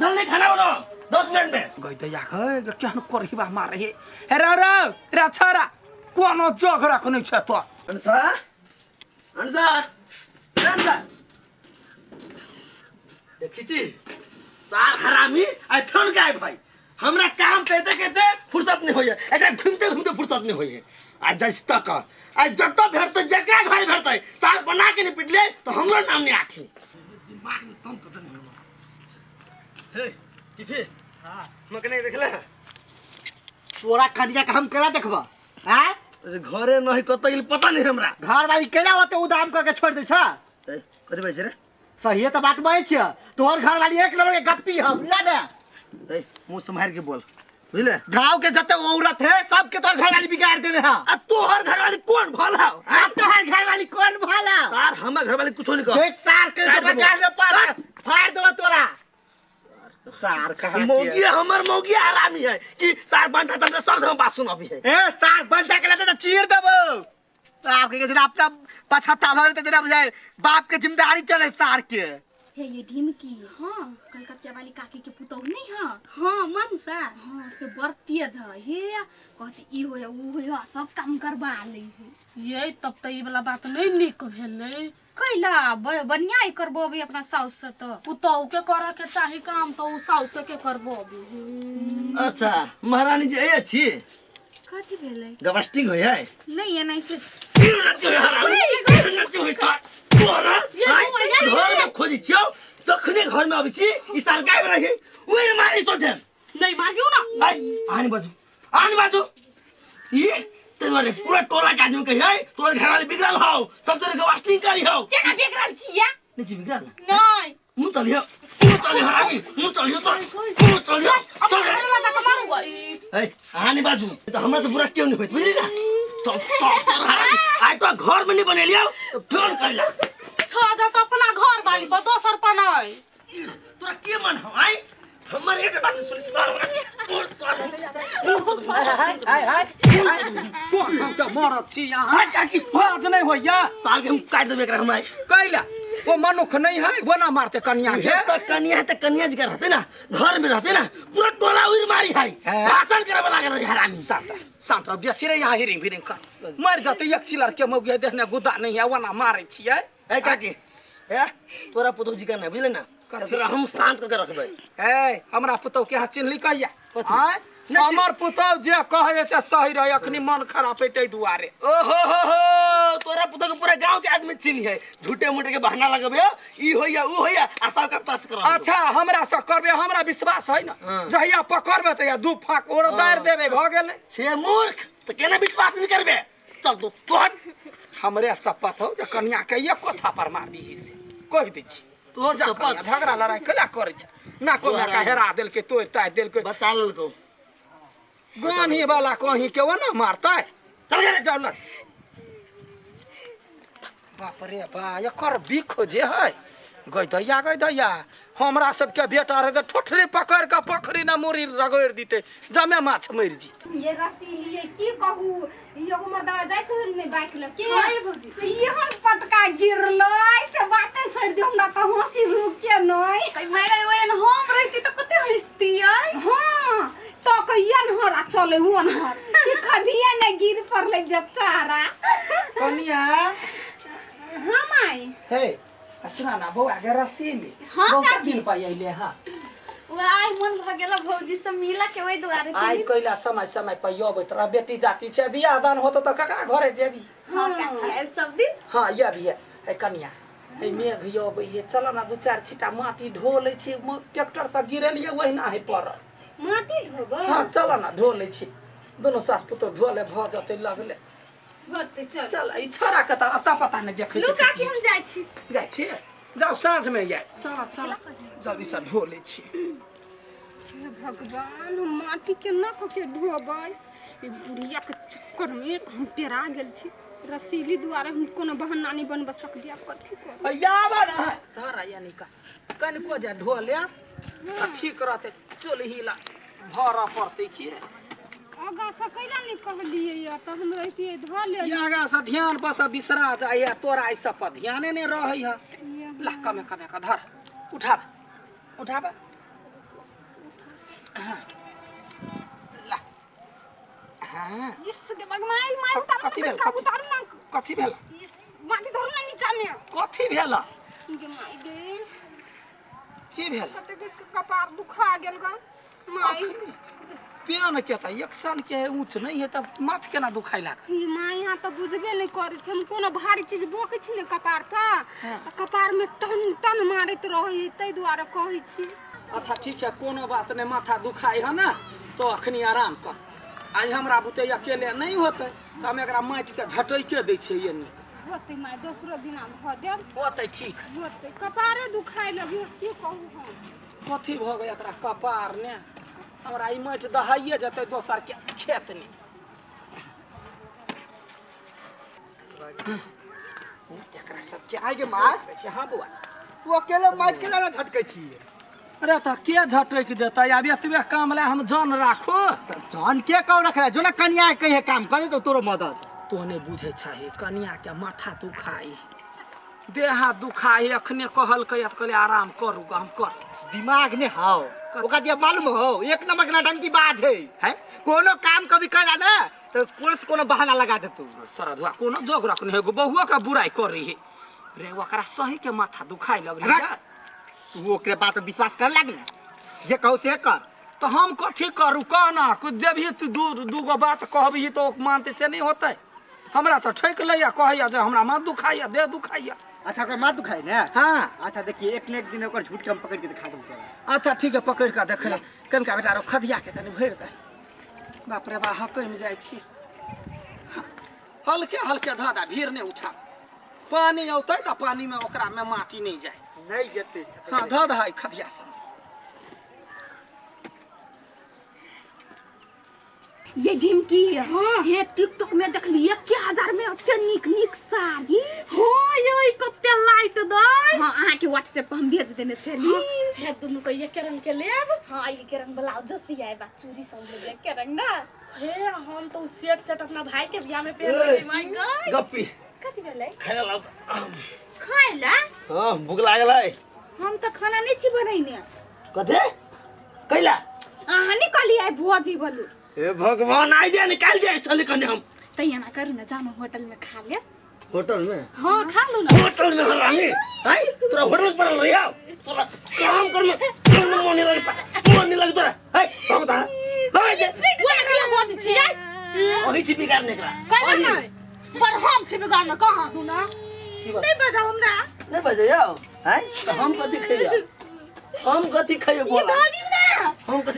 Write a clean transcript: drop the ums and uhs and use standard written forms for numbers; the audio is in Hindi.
जल्दी खाना बनाओ 10 मिनट में गई तो याक क्या करही बा मारे हे रे रे रे छरा कोनो झगड़ा को नहीं छ तो अंसा अंसा अंसा देखी सार हरामी आई फोन का है भाई हमरा काम करते करते फुर्सत नहीं होइए एकरा घूमते घूमते फुर्सत नहीं होइए आज जस तक आज जत भेटते जकरा घर भेटते सार बना के नहीं पिटले तो हमरो नाम नहीं आठी दिमाग में कम कदम नहीं हे किफे हां मकने देखले तोरा कनिया का हम केना देखबा हैं अरे घरे नहीं कतई पता नहीं हमरा घर वाली केना होते उदाम करके छोड़ दे छ कथि भाई रे सही तो बात बाई छ तोहर घर वाली एक नंबर के गप्पी हम ना दे मुंह संभाल के बोल बुझले गांव के जते औरत है सब के तोहर घर वाली बिगाड़ देने है आ तोहर घर वाली कौन भला तोहर घर वाली कौन भला सार हमर घर वाली कुछ नहीं कर देख सार के बिगाड़ ले पास फाड़ दो तोरा सार का मौगी हमर मौगी हरामी है कि सार बंटा तंटा सब हम बात सुन अभी है ए सार बंटा के लेते तो चीर देबो सार के जरा अपना पछता भर ते जरा बुझाए बाप के जिम्मेदारी चले सार के हे ये ढिमकी हाँ कलकत्ता वाली काकी के पुतौ नहीं हाँ हाँ मनसा हाँ से बड़ तेज है हे कहती ई होया ऊ होया सब काम करवा ले है ये तब तो ई वाला बात नहीं निक भेले कैला बढ़िया ही करबो भी अपना साउस से तो पुतौ के करे के चाही काम तो उ साउस के करबो भी अच्छा महारानी जी ए छी कथि भेलै गबस्टिंग होय है नहीं है नहीं कुछ घर में खोजी छियो जखने घर में आबी छी ई सरकार में रही ओइ मारी सोचे नहीं मारियो ना भाई आनी बाजू ई तेरे पूरा टोला के आदमी कहि है तोर घर वाले बिगड़ल हो सब जगह गबस्टिंग करी हो केना बिगड़ल छिया नहीं बिगड़ल नहीं मुंह चलियो हरामी मुंह चलियो चल ए आनी बाजू तो हमरा से बुरा क्यों नहीं होइत बुझली ना चल हरामी आज तो घर में नहीं बने लियो तो फोन करला छ जा तो अपना घर वाली पर दोसर पर नहीं तोरा के मन हो आई हमर एक बात सुन सार और सार हाय को हम के मरत छी यहां काकी फराज नहीं होइया साल के हम काट देबे एकरा हम आई कैला वो मनुख नहीं है वो ना मारते कन्या के तो कन्या है तो कन्या जी का रहते ना घर में रहते ना पूरा टोला उड़ मारी है भाषण करे वाला कर हरामी शांत बेसी रे यहाँ हिरिंग भिरिंग कर मर जाते एक चिलर के मौगे देखने गुदा नहीं है वो ना मारे छिए ए काकी ए तोरा पुतौ जी का ना बुझले ना फिर हम शांत करके रखबै ए हमरा पुतौ के हां चिन्हली कहिया हां हमर पुतौ जे कहे से सही रहे अखनी मन खराब है तै दुआरे ओहो हो तोरा पुतौ के पूरा गांव के आदमी चिन्ह है झूठे मूठे के बहाना लगबे ई होइया ऊ होइया आशा का तस कर अच्छा हमरा से करबे हमरा विश्वास है ना जहिया पकड़बे त या दू फाक और दार देबे भ गेलै से मूर्ख त केना विश्वास नहीं करबे चल तू तोहर हमरे शपथ हो जे कन्या के एक कोठा पर मारबी से कह दै छी तोहर शपथ झगड़ा लड़ाई कला करे छ ना को ना का हेरा देल के तोड़ ताय देल के बचा लेल को गानी वाला कहीं के वो ना मारता है चल गे जाओ लच बाप रे बा एकर बिख जे है गई दैया हमरा सबके बेटा रहे तो ठोठरी पकड़ के पोखरी ना मुरी रगड़ दीते जमे माछ मर जीत ये रसीली की कहू यो हमर दवा जाय छ ने बाइक ल के से ये हम पटका गिरलो से बातें छोड़ दियो हमरा त हंसी रुक के नहीं मैं ओन हम रहती त कते हंसती है हां तो कहियन हरा चले हुन हर कि खदिया ने गिर पड़ले बेचारा कनिया हां माई हे सुना ना बौ आगे रसीली हाँ, बहुत दिन पाइले हां वाई मन भ गेल भौजी से मिला के ओई दुआरे आई कइला समय पर यो तोरा बेटी जाती छे बियाह दान होतो त ककरा घरे जेबी हां काका सब दिन हां ये भी है ए कनिया ए मेघ यो ये चल ना दू चार छिटा माटी ढो ले छी ट्रैक्टर से गिरलिए ओहिना है पर माटी ढोबो हां चल ना ढो ले छी दोनों सास पुतो ढोले भ जते लगले होते चल चल ई छोरा के त अता पता नहीं देखे लुका के हम जाय छी जाओ साँझ में जाए चल जल्दी से ढो ले छी भगवान हम माटी के ना को के ढोबै ई बुढ़िया के चक्कर में हम पेरा गेल छी रसीली दुआरे हम कोनो बहाना नहीं बनब सकदिया कथि कर याबा ना धरा यानी का कन को जा ढो ले ठीक रहते चल हिला भरा पड़ते की आगा से कैला नहीं कहलिए या त हम रहतिए धर ले ये आगा से ध्यान पर से बिसरा जाए तोरा ऐसा पर ध्याने नहीं रही है ला कमे कमे का धर उठा उठा ला हाँ इसके बाद माई कथी भेल उतारू ना कथी भेल माटी धरू ना नीचा में कथी भेल के माई गे की भेल कते किसके कपार दुखा गेल ग माई पेन के त एक सन के ऊंच नहीं है तब माथ केना दुखाई लाग ई माई यहाँ तो बुझबे नहीं करे छै हम कोनो भारी चीज बोकै छी ने कपार पर त कपार में टन टन मारैत रहै तै दुआरे कहै छी अच्छा ठीक है कोनो बात नहीं माथा दुखाई है ना तो अखनी आराम कर आज हमरा बुते अकेले नहीं होते तो हम एकरा माटि के झटैके दै छियै ये नीक होतै माई दोसरो दिना भ देब होतै ठीक होतै कपारे दुखाइ लगी की कहू हम कथी भ गए एकरा कपार ने हमरा ई माटि दहाइए जेतै दोसर के खेत ने एकरा सब के आइ गे माय छै हाँ बुआ तू अकेले माइट के लाना झटकै छी अरे तो के झटैक देतै आब एतबे काम ले हम जान राखो जान के कौ रखले जो ना कन्या कहे काम कर दे तोरो मदद तो नहीं बुझे छही कनिया के माथा दुखाई देह हाथ दुखाई अखने कहले आराम करू हम कर दिमाग ने हाओ ओका दिया मालूम हो एक नंबर के नटंकी बात है है कोनो काम कभी करा ना तो पुलिस कोनो बहाना लगा दे तू सरधुआ कोनो जोग रखने एगो बहुआ का बुराई कर रही है रे ओकरा सही के माथा दुखाई लगले हट। तू ओकरे बात पर विश्वास कर लाग ना जे कहू से कर तो हम कथी करू कहना कुछ देबही तू दूगो बात कहबही तो मानते से नहीं होते हमरा तो ठेक लैया कहैया जे हमरा माथ दुखाइया देह दुखाइया अच्छा ओकर माथ दुखाई ना हाँ अच्छा देखिए एक न एक दिन ओकर झूठ के हम पकड़ के दिखा दूं तोरा अच्छा ठीक है पकड़ के देख ले कनका बेटा रो खदिया के कनी भर दे बाप रे बा हकै में जाय छी हल्के हल्के धादा भीड़ ने उठा पानी औतै त पानी में ओकरा में माटी नहीं जाए नहीं जेते हां धादा है खदिया सब ये ढिमकी हाँ ये टिकटॉक में देखलिए 1000 में अत्ते निक निक साड़ी हो ये कते लाइट दई हाँ अहाँ के व्हाट्सएप पर हम भेज देने छली हे दुनु को एक रंग के लेब हाँ ये के रंग ब्लाउज सियाए बा चूड़ी सब ले के रंग ना हे हम तो सेट अपना भाई के बियाह में पहन लेली माय गॉड गप्पी कथि भेलै खाए लाउ खाइला हां भूख लागल है हम तो खाना नहीं छी बनैने कथी कैला अहाँ नहीं कहली आइ भोजी बोलू ए भगवान आई दे निकाल दे चल कने हम तैया ना करू ना जानो होटल में खा ले होटल में हाँ खा लो ना होटल में हरामी है तोरा होटल पर रहिया तोरा काम कर में मन नहीं लगता मन नहीं लगता है भगता भाई दे वो बोझ छियै ओही छी बिगाड़ निकला कहले नहीं पर हम छी बिगाड़ न कहां दू ना नहीं बजाओ हमरा नहीं बजे जाओ है तो हम कथी खइया हम कथी खइयो बोला दादी ना हम कथी